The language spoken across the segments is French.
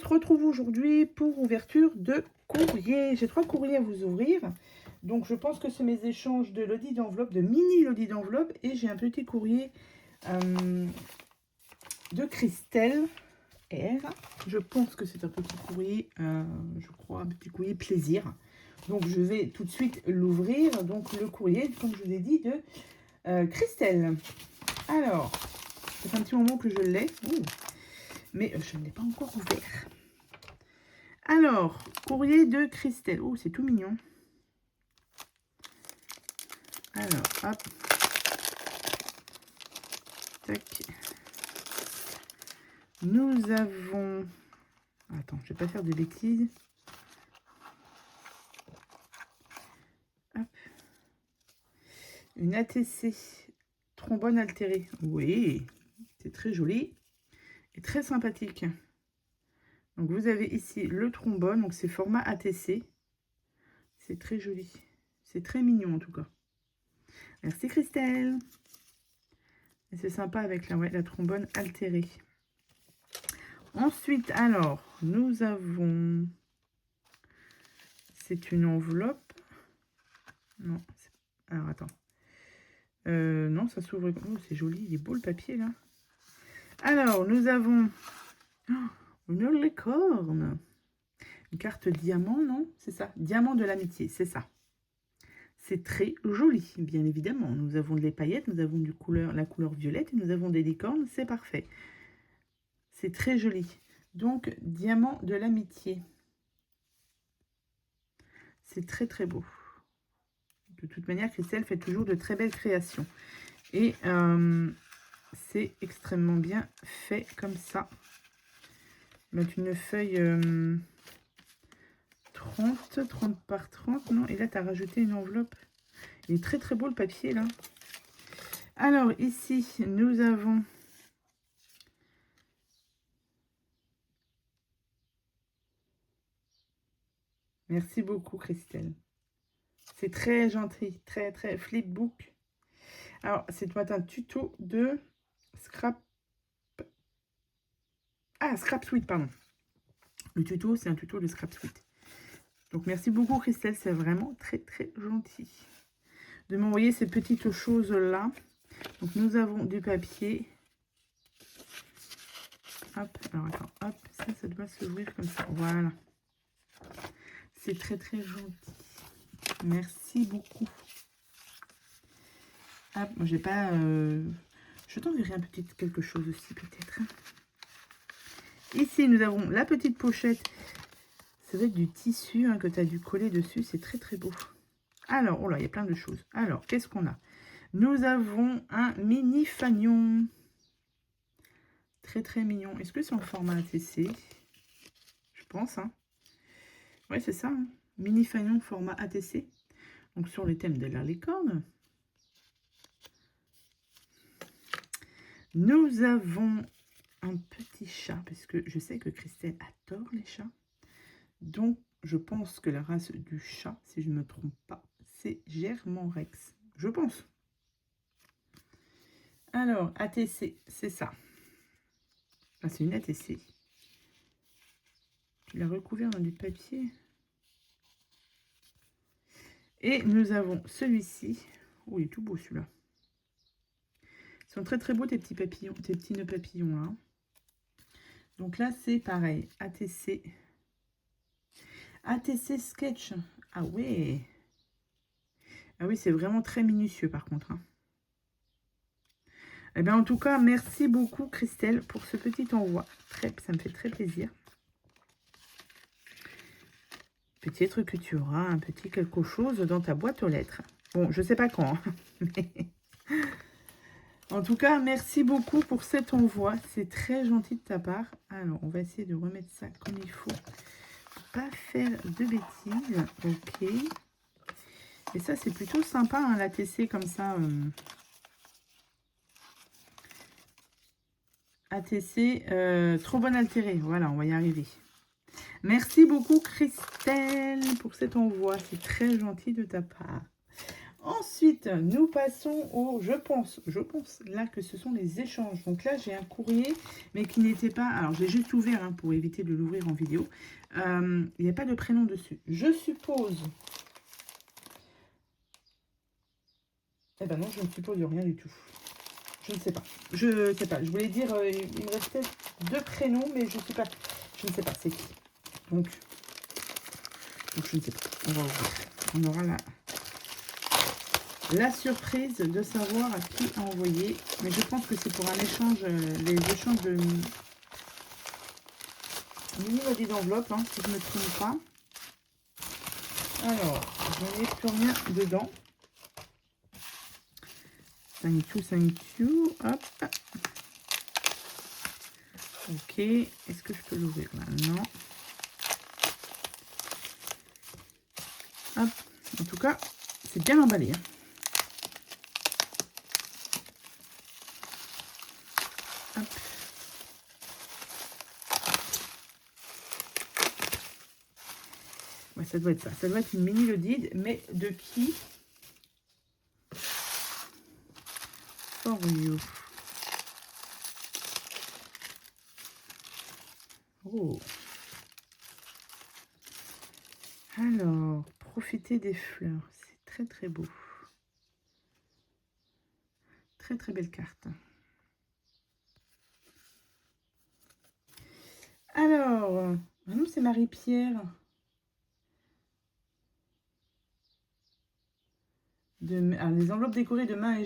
se retrouve aujourd'hui pour ouverture de courrier. J'ai 3 courriers à vous ouvrir. Donc, je pense que c'est mes échanges de lodi d'enveloppe, de mini lodi d'enveloppe. Et j'ai un petit courrier de Christelle R. Je pense que c'est un petit courrier, je crois, un petit courrier plaisir. Donc, je vais tout de suite l'ouvrir. Donc, le courrier, comme je vous ai dit, de Christelle. Alors, ça fait un petit moment que je l'ai. Mais je ne l'ai pas encore ouvert. Alors, courrier de Christelle. Oh, c'est tout mignon. Alors, hop. Tac. Nous avons... Attends, je ne vais pas faire de bêtises. Hop. Une ATC trombone altérée. Oui, c'est très joli et très sympathique. Donc, vous avez ici le trombone. Donc, c'est format ATC. C'est très joli. C'est très mignon, en tout cas. Merci, Christelle. Et c'est sympa avec la trombone altérée. Ensuite, alors, nous avons... C'est une enveloppe. Non. Alors, attends. Non, ça s'ouvre... Oh, c'est joli. Il est beau, le papier, là. Alors, nous avons... Oh, une licorne. Une carte diamant, non? C'est ça. Diamant de l'amitié, c'est ça. C'est très joli, bien évidemment. Nous avons des paillettes, nous avons la couleur violette et nous avons des licornes. C'est parfait. C'est très joli. Donc, diamant de l'amitié. C'est très, très beau. De toute manière, Christelle fait toujours de très belles créations. Et c'est extrêmement bien fait comme ça. Mettre une feuille 30 par 30, non? Et là, tu as rajouté une enveloppe. Il est très, très beau, le papier, là. Alors, ici, nous avons... Merci beaucoup, Christelle. C'est très gentil, très, très flipbook. Alors, c'est un tuto de Scrap... Ah, Scrap Suite, pardon. Le tuto, c'est un tuto de Scrap Suite. Donc, merci beaucoup, Christelle. C'est vraiment très, très gentil de m'envoyer ces petites choses-là. Donc, nous avons du papier. Hop, alors attends, hop, ça doit s'ouvrir comme ça. Voilà. C'est très, très gentil. Merci beaucoup. Hop, moi, j'ai pas... Je t'enverrai un petit quelque chose aussi, peut-être. Ici, nous avons la petite pochette. Ça va être du tissu que tu as dû coller dessus. C'est très, très beau. Alors, oh là, il y a plein de choses. Alors, qu'est-ce qu'on a? Nous avons un mini fanion. Très, très mignon. Est-ce que c'est en format ATC? Je pense, hein. Ouais, c'est ça. Hein. Mini fanion format ATC. Donc, sur les thèmes de la licorne. Nous avons un petit chat, parce que je sais que Christelle adore les chats. Donc, je pense que la race du chat, si je ne me trompe pas, c'est Germanrex. Je pense. Alors, ATC, c'est ça. Ah, c'est une ATC. Tu l'as recouvert dans du papier. Et nous avons celui-ci. Oh, il est tout beau celui-là. Ils sont très très beaux tes petits papillons, tes petits nœuds papillons là. Donc là, c'est pareil. ATC. ATC Sketch. Ah ouais. Ah oui, c'est vraiment très minutieux par contre. Hein. Eh bien, en tout cas, merci beaucoup Christelle pour ce petit envoi. Ça me fait très plaisir. Peut-être que tu auras un petit quelque chose dans ta boîte aux lettres. Bon, je ne sais pas quand. Hein, mais... En tout cas, merci beaucoup pour cet envoi. C'est très gentil de ta part. Alors, on va essayer de remettre ça comme il faut. Pas faire de bêtises. Ok. Et ça, c'est plutôt sympa, hein, la TC comme ça. ATC, trop bonne altérée. Voilà, on va y arriver. Merci beaucoup, Christelle, pour cet envoi. C'est très gentil de ta part. Ensuite, nous passons au, je pense là que ce sont les échanges. Donc là, j'ai un courrier, mais qui n'était pas, alors j'ai juste ouvert hein, pour éviter de l'ouvrir en vidéo. Il n'y a pas de prénom dessus. Je suppose, eh ben non, je ne suppose rien du tout. Je ne sais pas. Je sais pas. Je voulais dire, il me restait 2 prénoms, mais je sais pas. Je ne sais pas, c'est qui. Donc, je ne sais pas. On va ouvrir. On aura la surprise de savoir à qui envoyer. Mais je pense que c'est pour un échange, les échanges de mini-body d'enveloppe, hein, si je ne me trompe pas. Alors, je n'ai plus rien dedans. Thank you. Hop. Ok. Est-ce que je peux l'ouvrir maintenant? Hop. En tout cas, c'est bien emballé. Hein. Hop. Ouais, ça doit être ça. Ça doit être une mini Lodid, mais de qui? For you. Oh. Alors, profitez des fleurs. C'est très très beau. Très très belle carte. Alors, nous c'est Marie-Pierre. Les enveloppes décorées de mai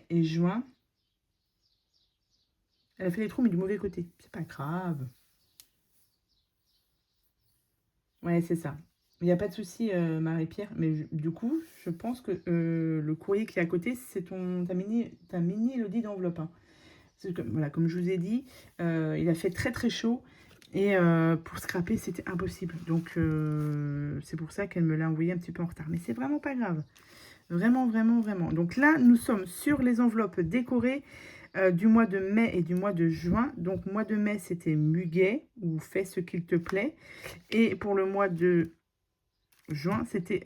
et juin. Elle a fait les trous mais du mauvais côté. C'est pas grave. Ouais, c'est ça. Il n'y a pas de souci, Marie-Pierre. Mais du coup, je pense que le courrier qui est à côté, c'est ta mini Elodie d'enveloppe. Hein. Voilà, comme je vous ai dit, il a fait très très chaud. Et pour scraper, c'était impossible. Donc, c'est pour ça qu'elle me l'a envoyé un petit peu en retard. Mais c'est vraiment pas grave. Vraiment, vraiment, vraiment. Donc là, nous sommes sur les enveloppes décorées du mois de mai et du mois de juin. Donc, mois de mai, c'était muguet ou fais ce qu'il te plaît. Et pour le mois de juin, c'était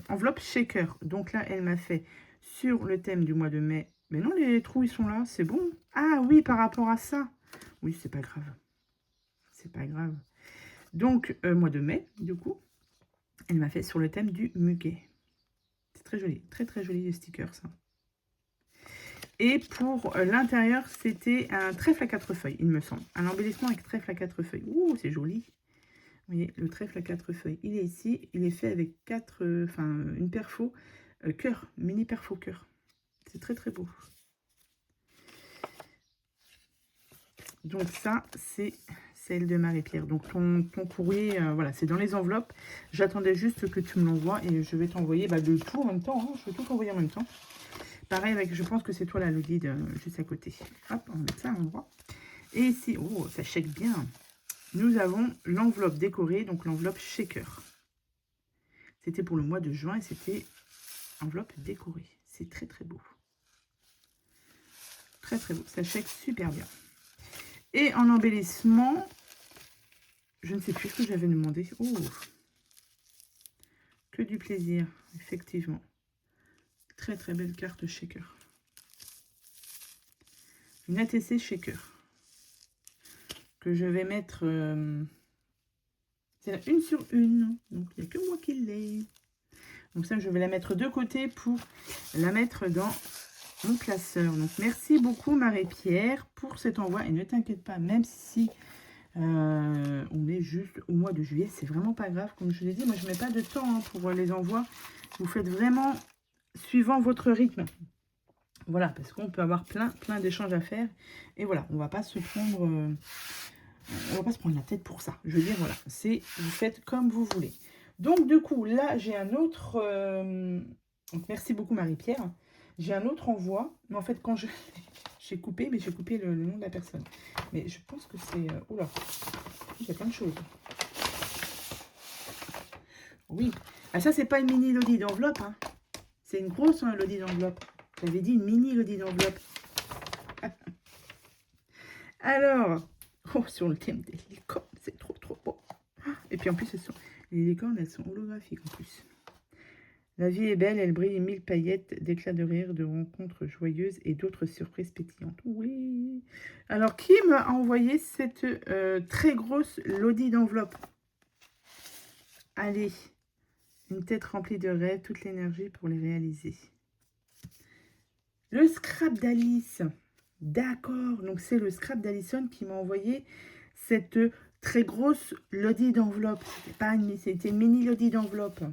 enveloppe shaker. Donc là, elle m'a fait sur le thème du mois de mai. Mais non, les trous, ils sont là, c'est bon. Ah oui, par rapport à ça. Oui, c'est pas grave. C'est pas grave. Donc, mois de mai, du coup, elle m'a fait sur le thème du muguet. C'est très joli, très très joli les stickers, ça. Et pour l'intérieur, c'était un trèfle à 4 feuilles, il me semble. Un embellissement avec trèfle à 4 feuilles. Ouh, c'est joli. Vous voyez, le trèfle à 4 feuilles, il est ici. Il est fait avec une perfo cœur, mini perfo cœur. C'est très très beau. Donc ça, c'est celle de Marie-Pierre. Donc ton courrier, voilà, c'est dans les enveloppes. J'attendais juste que tu me l'envoies et je vais t'envoyer de tout en même temps. Hein. Je vais tout envoyer en même temps. Pareil, avec, je pense que c'est toi la Lodid juste à côté. Hop, on va mettre ça à l'endroit. Et ici, oh, ça shake bien. Nous avons l'enveloppe décorée, donc l'enveloppe shaker. C'était pour le mois de juin et c'était enveloppe décorée. C'est très très beau. Très très beau. Ça shake super bien. Et en embellissement, je ne sais plus ce que j'avais demandé. Oh, que du plaisir, effectivement. Très très belle carte shaker. Une ATC shaker. Que je vais mettre... c'est la 1 sur 1. Donc il n'y a que moi qui l'ai. Donc ça, je vais la mettre de côté pour la mettre dans mon classeur. Donc merci beaucoup Marie-Pierre pour cet envoi. Et ne t'inquiète pas, même si on est juste au mois de juillet, c'est vraiment pas grave. Comme je l'ai dit, moi je ne mets pas de temps hein, pour les envois. Vous faites vraiment suivant votre rythme. Voilà, parce qu'on peut avoir plein d'échanges à faire. Et voilà, on va pas se prendre... on va pas se prendre la tête pour ça. Je veux dire, voilà, c'est vous faites comme vous voulez. Donc, du coup, là, j'ai un autre... donc, merci beaucoup, Marie-Pierre. J'ai un autre envoi. Mais en fait, quand j'ai coupé, mais j'ai coupé le nom de la personne. Mais je pense que c'est... oula, il y a plein de choses. Oui. Ah, ça, c'est pas une mini Lodid d'enveloppe. Hein. C'est une grosse Lodid d'enveloppe. J'avais dit une mini Lodid d'enveloppe. Alors... Oh, sur le thème des licornes, c'est trop beau. Et puis en plus, les licornes, elles sont holographiques en plus. La vie est belle, elle brille mille paillettes, d'éclats de rire, de rencontres joyeuses et d'autres surprises pétillantes. Oui. Alors, qui m'a envoyé cette très grosse lodi d'enveloppe? Allez, une tête remplie de rêves, toute l'énergie pour les réaliser. Le scrap d'Alice. D'accord, donc c'est le scrap d'Alison qui m'a envoyé cette très grosse lodi d'enveloppe. C'était une mini lodi d'enveloppe.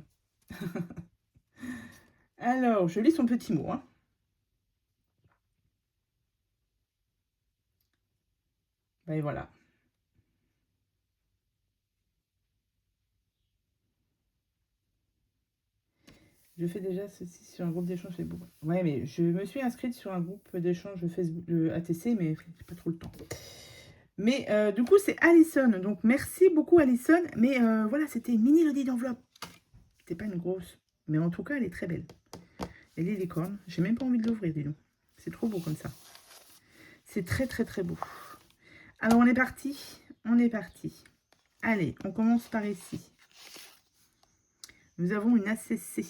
Alors, je lis son petit mot. Hein. Et voilà. Je fais déjà ceci sur un groupe d'échange Facebook. Ouais, mais je me suis inscrite sur un groupe d'échange Facebook ATC, mais j'ai pas trop le temps. Mais du coup, c'est Alison. Donc, merci beaucoup, Alison. Mais voilà, c'était une mini lodi d'enveloppe. C'était pas une grosse. Mais en tout cas, elle est très belle. Elle est licorne. J'ai même pas envie de l'ouvrir, dis donc. C'est trop beau comme ça. C'est très, très, très beau. Alors, on est parti. On est parti. Allez, on commence par ici. Nous avons une ACC.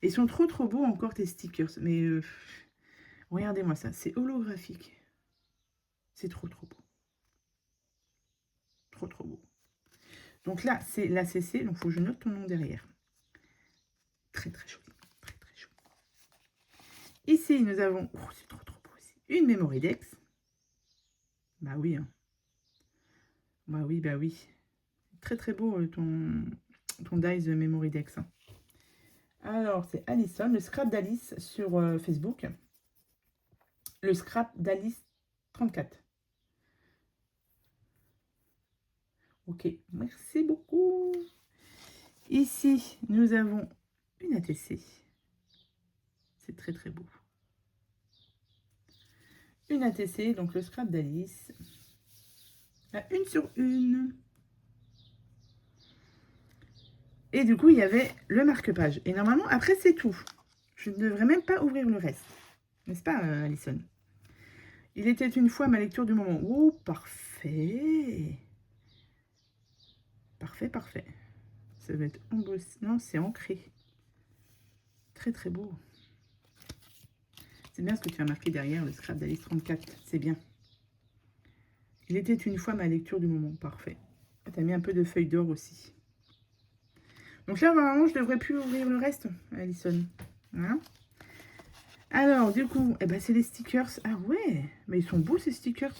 Ils sont trop, trop beaux encore, tes stickers. Mais regardez-moi ça. C'est holographique. C'est trop, trop beau. Trop, trop beau. Donc là, c'est l'ACC. Donc, il faut que je note ton nom derrière. Très, très joli. Très, très joli. Ici, nous avons... Oh, c'est trop, trop beau aussi. Une Mémoridex. Bah oui. Hein. Bah oui, bah oui. Très, très beau ton Dice Mémoridex. Hein. Alors, c'est Alison, le scrap d'Alice sur Facebook. Le scrap d'Alice 34. Ok, merci beaucoup. Ici, nous avons une ATC. C'est très, très beau. Une ATC, donc le scrap d'Alice. La 1 sur 1. Et du coup, il y avait le marque-page. Et normalement, après, c'est tout. Je ne devrais même pas ouvrir le reste. N'est-ce pas, Alison? Il était une fois ma lecture du moment. Oh, parfait. Parfait, parfait. Ça va être embossé. Non, c'est ancré. Très, très beau. C'est bien ce que tu as marqué derrière, le scrap d'Alice 34. C'est bien. Il était une fois ma lecture du moment. Parfait. Ah, tu as mis un peu de feuille d'or aussi. Donc là, normalement, je ne devrais plus ouvrir le reste, Alison. Voilà. Alors, du coup, eh ben, c'est les stickers. Ah ouais, mais ils sont beaux, ces stickers.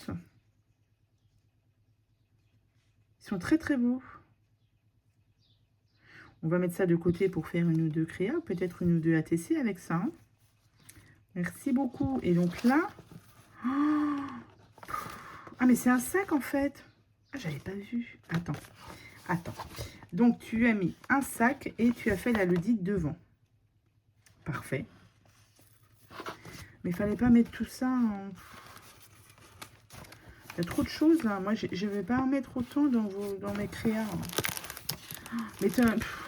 Ils sont très, très beaux. On va mettre ça de côté pour faire une ou deux créas, peut-être une ou deux ATC avec ça. Hein. Merci beaucoup. Et donc là... Oh, ah, mais c'est un sac, en fait. Ah, j'avais pas vu. Attends. Attends. Donc, tu as mis un sac et tu as fait la ludite devant. Parfait. Mais il fallait pas mettre tout ça en... Il y a trop de choses, là. Moi, je ne vais pas en mettre autant dans mes créas. Mais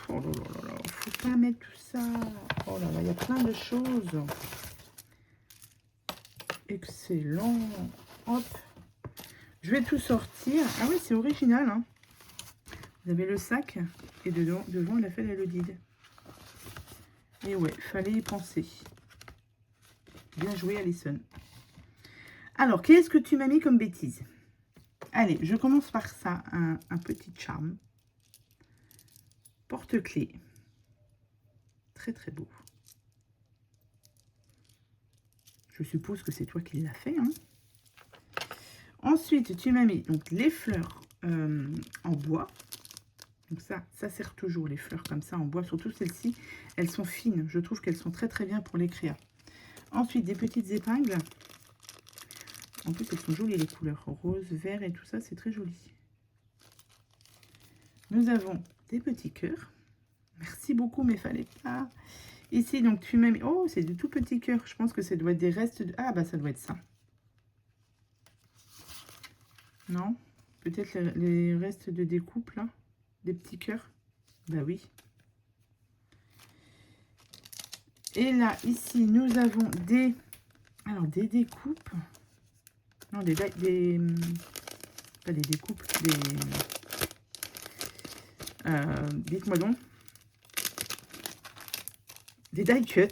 oh là là là, faut pas mettre tout ça. Oh là là, il y a plein de choses. Excellent. Hop. Je vais tout sortir. Ah oui, c'est original. Hein. Vous avez le sac et devant, il a fait la lodide. Et ouais, fallait y penser. Bien joué, Alison. Alors, qu'est-ce que tu m'as mis comme bêtise? Allez, je commence par ça. Un petit charme. Porte-clés. Très, très beau. Je suppose que c'est toi qui l'as fait. Hein. Ensuite, tu m'as mis donc, les fleurs en bois. Donc ça sert toujours, les fleurs comme ça en bois. Surtout celles-ci, elles sont fines. Je trouve qu'elles sont très, très bien pour les créas. Ensuite, des petites épingles. En plus, elles sont jolies, les couleurs. Rose, vert et tout ça, c'est très joli. Nous avons des petits cœurs. Merci beaucoup, mais fallait pas... Ici, donc, tu m'as mis... Oh, c'est de tout petits cœurs. Je pense que ça doit être des restes... De... Ah, bah, ça doit être ça. Non? Peut-être les restes de découpe, là? Des petits cœurs? Bah oui. Et là, ici, nous avons des... Alors, des découpes. Non, pas des découpes, des... dites-moi donc. Des die cuts.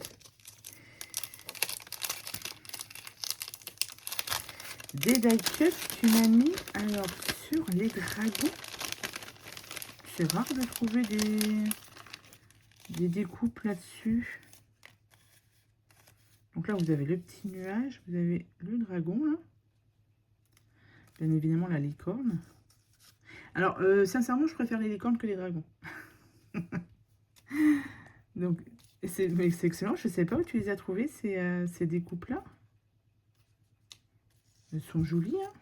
Des die cuts, tu m'as mis alors sur les dragons. C'est rare de trouver des découpes là-dessus. Donc là, vous avez le petit nuage, vous avez le dragon, là. Bien évidemment, la licorne. Alors, sincèrement, je préfère les licornes que les dragons. Donc, c'est excellent. Je ne sais pas où tu les as trouvés, ces découpes-là. Elles sont jolies, hein.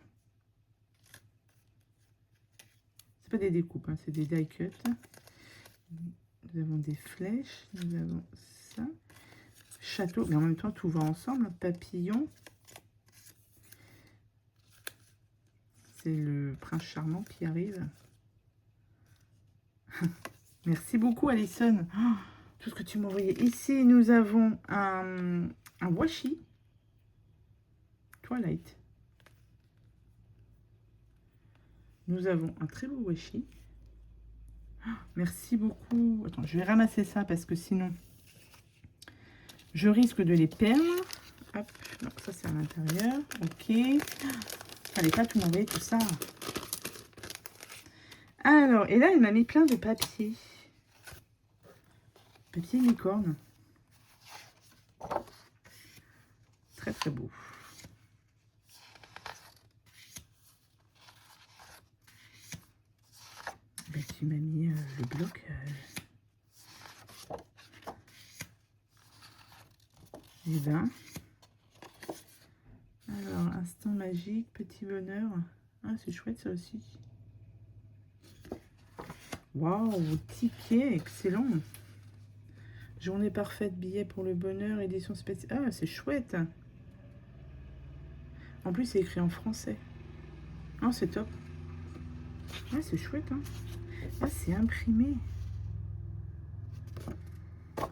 C'est pas des découpes, hein, c'est des die cuts. Nous avons des flèches, nous avons ça. Château, mais en même temps, tout va ensemble. Papillon. C'est le prince charmant qui arrive. Merci beaucoup, Alison. Oh, tout ce que tu m'as envoyé. Ici, nous avons un washi. Twilight. Nous avons un très beau washi. Oh, merci beaucoup. Attends, je vais ramasser ça parce que sinon, je risque de les perdre. Hop, non, ça c'est à l'intérieur. Ok. Fallait pas tout m'envoyer tout ça. Alors, et là, elle m'a mis plein de papier. Papier licorne. Très, très beau. Ben, tu m'as mis le bloc. Eh ben. Alors, instant magique, petit bonheur. Ah, c'est chouette ça aussi. Waouh, ticket, excellent. Journée parfaite, billet pour le bonheur, édition spéciale. Ah, c'est chouette. En plus, c'est écrit en français. Ah, c'est top. Ah, c'est chouette, hein. Ah, c'est imprimé.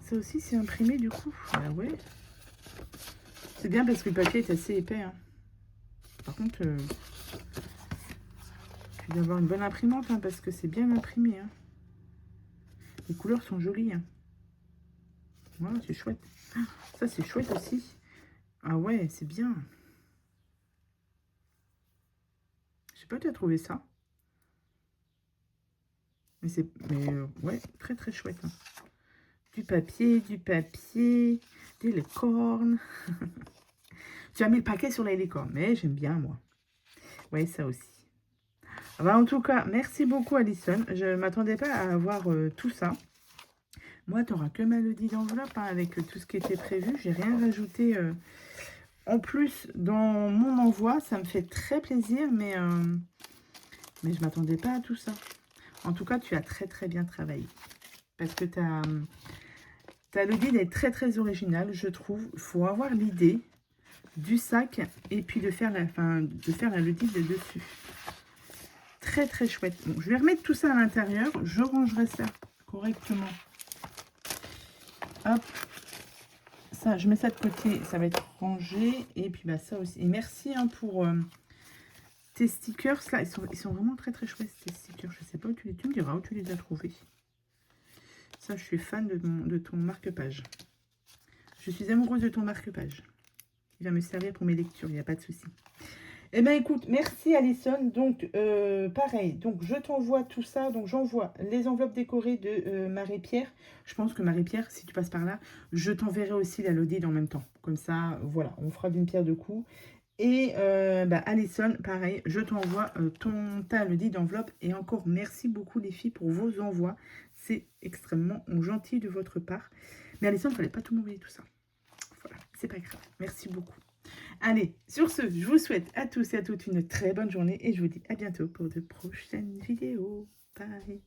Ça aussi, c'est imprimé du coup. Ah ouais. C'est bien parce que le papier est assez épais, hein. Par contre, tu dois avoir une bonne imprimante, hein, parce que c'est bien imprimé, hein. Les couleurs sont jolies, hein. Voilà, c'est chouette. Ah, ça, c'est chouette aussi. Ah ouais, c'est bien. Je sais pas où tu as trouvé ça. Mais c'est... ouais, très très chouette, hein. Du papier, des licornes. Tu as mis le paquet sur les licornes, mais j'aime bien, moi. Ouais, ça aussi. Ah bah, en tout cas, merci beaucoup, Alison. Je ne m'attendais pas à avoir tout ça. Moi, tu n'auras que Mélodie d'enveloppe, hein, avec tout ce qui était prévu. J'ai rien rajouté en plus dans mon envoi. Ça me fait très plaisir, mais je ne m'attendais pas à tout ça. En tout cas, tu as très très bien travaillé. Parce que ta Lodi est très très originale, je trouve. Il faut avoir l'idée du sac et puis de faire la Lodi de dessus. Très très chouette. Bon, je vais remettre tout ça à l'intérieur. Je rangerai ça correctement. Hop. Ça, je mets ça de côté. Ça va être rangé. Et puis bah ça aussi. Et merci, hein, pour tes stickers là. Ils sont vraiment très très chouettes, ces stickers. Je sais pas où tu me diras où tu les as trouvés. Ça, je suis fan de ton marque-page. Je suis amoureuse de ton marque-page. Il va me servir pour mes lectures, il n'y a pas de souci. Eh bien, écoute, merci Alison. Donc, pareil, donc je t'envoie tout ça. Donc, j'envoie les enveloppes décorées de Marie-Pierre. Je pense que Marie-Pierre, si tu passes par là, je t'enverrai aussi la Lodide en même temps. Comme ça, voilà, on fera d'une pierre deux coups. Et Alison, pareil, je t'envoie ta Lodide d'enveloppe. Et encore, merci beaucoup les filles pour vos envois. C'est extrêmement gentil de votre part. Mais Alison, il ne fallait pas tout m'envoyer tout ça. Voilà, c'est pas grave. Merci beaucoup. Allez, sur ce, je vous souhaite à tous et à toutes une très bonne journée et je vous dis à bientôt pour de prochaines vidéos. Bye.